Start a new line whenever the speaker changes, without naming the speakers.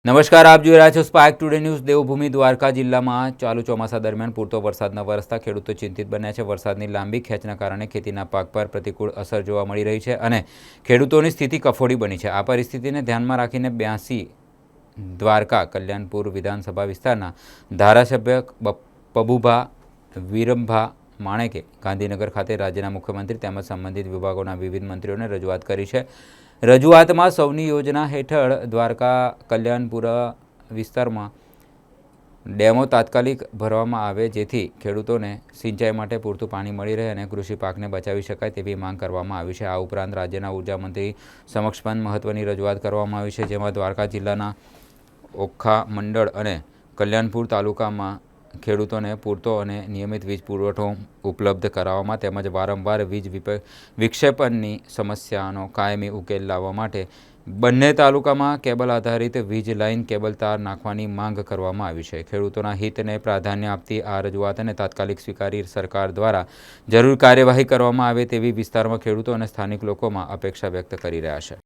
નમસ્કાર, આપ જોઈ રહ્યા છો spark today news. Devbhumi Dwarka જિલ્લામાં ચાલુ ચોમાસા દરમિયાન પૂરતો વરસાદ ન વરસતા ખેડૂતો ચિંતિત બન્યા છે। વરસાદની લાંબી ખેંચના કારણે ખેતીના પાક પર પ્રતિકૂળ અસર જોવા મળી રહી છે અને ખેડૂતોની સ્થિતિ કફોડી બની છે। આ પરિસ્થિતિને ધ્યાનમાં રાખીને 82 દ્વારકા કલ્યાણપુર વિધાનસભા વિસ્તારના ધારાસભ્ય પબુભા વિરમભા માણેકે ગાંધીનગર ખાતે રાજ્યના મુખ્યમંત્રી તેમજ સંબંધિત વિભાગોના વિવિધ મંત્રીઓને રજૂઆત કરી છે। રજૂઆતમાં સૌની યોજના હેઠળ દ્વારકા કલ્યાણપુર વિસ્તારમાં ડેમો તાત્કાલિક ભરવામાં આવે જેથી ખેડૂતોને સિંચાઈ માટે પૂરતું પાણી મળી રહે અને કૃષિ પાકને બચાવી શકાય તેવી માંગ કરવામાં આવી છે। આ ઉપરાંત રાજ્યના ઉર્જા મંત્રી સમક્ષ પણ મહત્વની રજૂઆત કરવામાં આવી છે, જેમાં દ્વારકા જિલ્લાના ઓખા મંડળ અને કલ્યાણપુર તાલુકામાં ખેડૂતોને પૂરતો અને નિયમિત વીજ પુરવઠો ઉપલબ્ધ કરાવવામાં તેમજ વારંવાર વીજ વિક્ષેપણની સમસ્યાનો કાયમી ઉકેલ લાવવા માટે બંને તાલુકામાં કેબલ આધારિત વીજ લાઇન કેબલ તાર નાખવાની માંગ કરવામાં આવી છે। ખેડૂતોના હિતને પ્રાધાન્ય આપતી આ રજૂઆતને તાત્કાલિક સ્વીકારી સરકાર દ્વારા જરૂર કાર્યવાહી કરવામાં આવે તેવી વિસ્તારમાં ખેડૂતો અને સ્થાનિક લોકોમાં અપેક્ષા વ્યક્ત કરી રહ્યા છે।